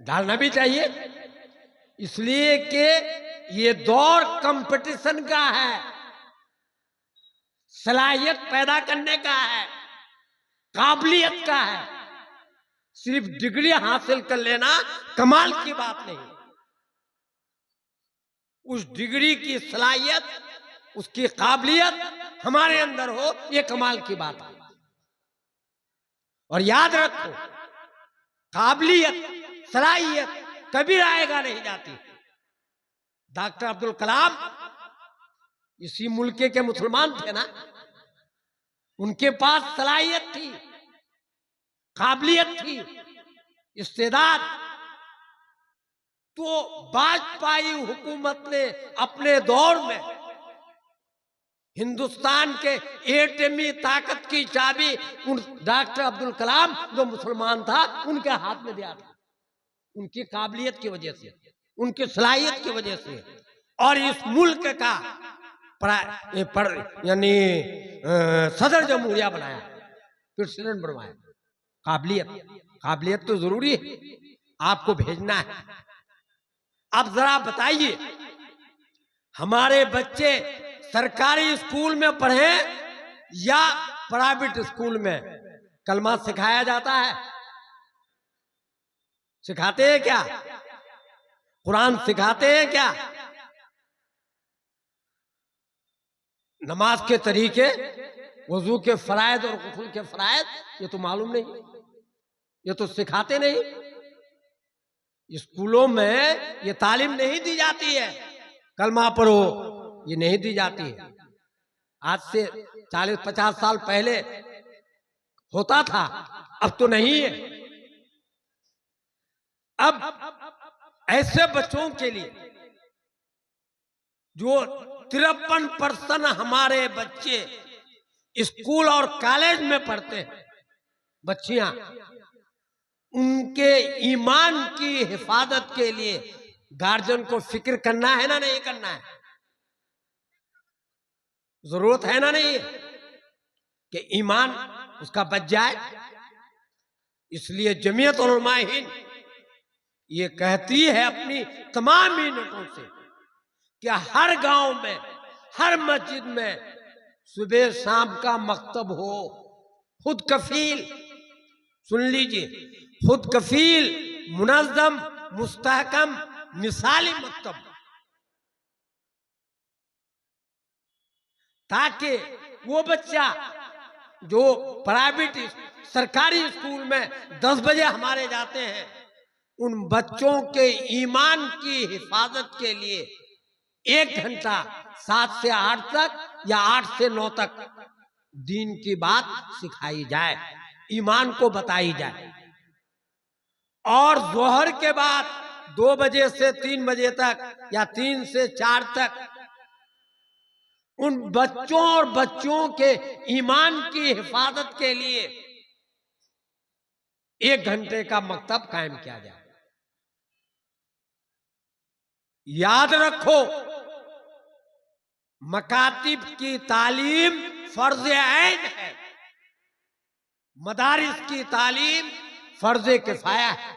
डालना भी चाहिए, इसलिए कि ये दौर कंपटीशन का है, सलाहियत पैदा करने का है, काबिलियत का है। सिर्फ डिग्री हासिल कर लेना कमाल की बात नहीं, उस डिग्री की सलाहियत, उसकी काबिलियत हमारे अंदर हो, ये कमाल की बात है। और याद रखो, काबिलियत, सलाहियत कभी आएगा नहीं जाती। डॉक्टर अब्दुल कलाम इसी मुल्क के मुसलमान थे ना, उनके पास सलाहियत थी, काबिलियत थी, इस्तेदाद। तो वाजपेयी हुकूमत ने अपने दौर में हिंदुस्तान के एटमी ताकत की चाबी उन डॉक्टर अब्दुल कलाम, जो मुसलमान था, उनके हाथ में दिया था, उनकी काबिलियत की वजह से, उनकी सलाहियत की वजह से। और इस मुल्क का यानी सदर जमहूरिया बनाया, प्रेसिडेंट बनवाया। काबिलियत, काबिलियत तो जरूरी है, आपको भेजना है। अब जरा बताइए, हमारे बच्चे सरकारी स्कूल में पढ़े या प्राइवेट स्कूल में, कलमा सिखाया जाता है? सिखाते हैं क्या? कुरान सिखाते हैं क्या? नमाज के तरीके, वजू के फरायद और गुस्ल के फरायद, ये तो मालूम नहीं, ये तो सिखाते नहीं। स्कूलों में ये तालीम नहीं दी जाती है, कलमा पढ़ो, ये नहीं दी जाती है। आज से 40-50 साल पहले होता था, अब तो नहीं है। अब ऐसे बच्चों के लिए जो 53% हमारे बच्चे स्कूल और कॉलेज में पढ़ते हैं, बच्चियां, उनके ईमान की हिफाजत के लिए गार्जियन को फिक्र करना है ना नहीं करना है? जरूरत है ना नहीं कि ईमान उसका बच जाए। इसलिए जमीयत उलमा हिंद ये कहती है अपनी तमाम यूनिटों से कि हर गांव में, हर मस्जिद में सुबह शाम का मकतब हो, खुद कफील, सुन लीजिए, खुद कफील, मुनज़्ज़म, मुस्तहकम, मिसाली मकतब, ताकि वो बच्चा जो प्राइवेट सरकारी स्कूल में 10 बजे हमारे जाते हैं, उन बच्चों के ईमान की हिफाजत के लिए 1 घंटा 7 से 8 तक या 8 से 9 तक दीन की बात सिखाई जाए, ईमान को बताई जाए। और जोहर के बाद 2 बजे से 3 बजे तक या 3 से 4 तक उन बच्चों और बच्चों के ईमान की हिफाजत के लिए 1 घंटे का मकतब कायम किया जाए। याद रखो, मकातिब की तालीम फर्ज ऐन है, मदारिस की तालीम फर्ज किफाया है,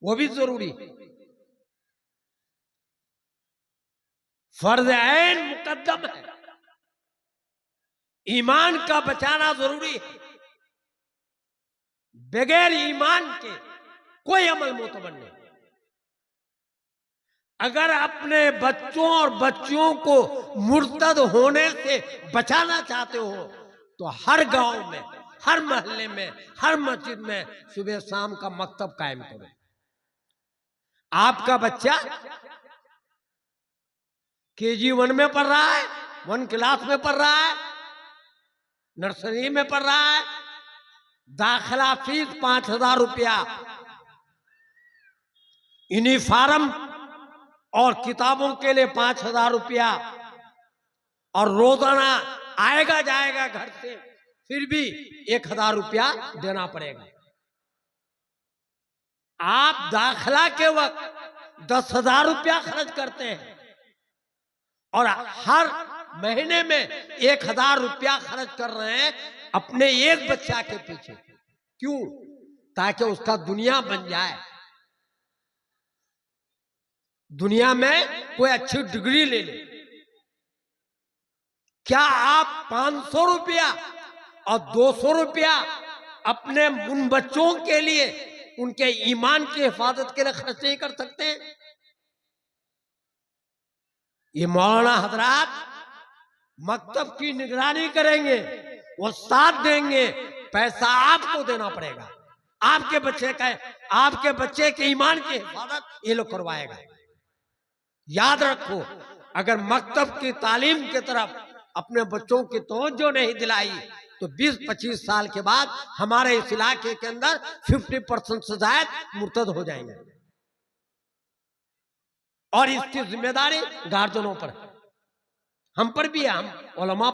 वो भी जरूरी है। फर्ज ऐन मुकद्दम है, ईमान का बचाना जरूरी है। बगैर ईमान के कोई अमल मोतबर नहीं। अगर अपने बच्चों और बच्चियों को मुर्तद होने से बचाना चाहते हो तो हर गांव में, हर मोहल्ले में, हर मस्जिद में सुबह शाम का मकतब कायम करो। आपका बच्चा KG 1 में पढ़ रहा है, 1 क्लास में पढ़ रहा है, नर्सरी में पढ़ रहा है, दाखिला फीस 5,000 रुपया, यूनिफॉर्म और किताबों के लिए 5,000 रुपया, और रोजाना आएगा जाएगा घर से, फिर भी 1,000 रुपया देना पड़ेगा। आप दाखिला के वक्त 10,000 रुपया खर्च करते हैं और हर महीने में 1,000 रुपया खर्च कर रहे हैं अपने एक बच्चा के पीछे। क्यों? ताकि उसका दुनिया बन जाए, दुनिया में कोई अच्छी डिग्री ले ले, क्या आप 500 रुपया और 200 रुपया अपने उन बच्चों के लिए, उनके ईमान की हिफाजत के लिए खर्च नहीं कर सकते हैं? ये मौलाना हजरात मकतब की निगरानी करेंगे, वो साथ देंगे, पैसा आपको देना पड़ेगा। आपके बच्चे के ईमान की हिफाजत ये लोग करवाएगा। याद रखो, अगर मकतब की तालीम की तरफ अपने बच्चों की तवज्जो नहीं दिलाई तो 20-25 साल के बाद हमारे इस इलाके के अंदर 50% से ज्यादा मुर्तद हो जाएंगे, और इसकी जिम्मेदारी गार्जियनों पर, हम पर भी है, हम उलमा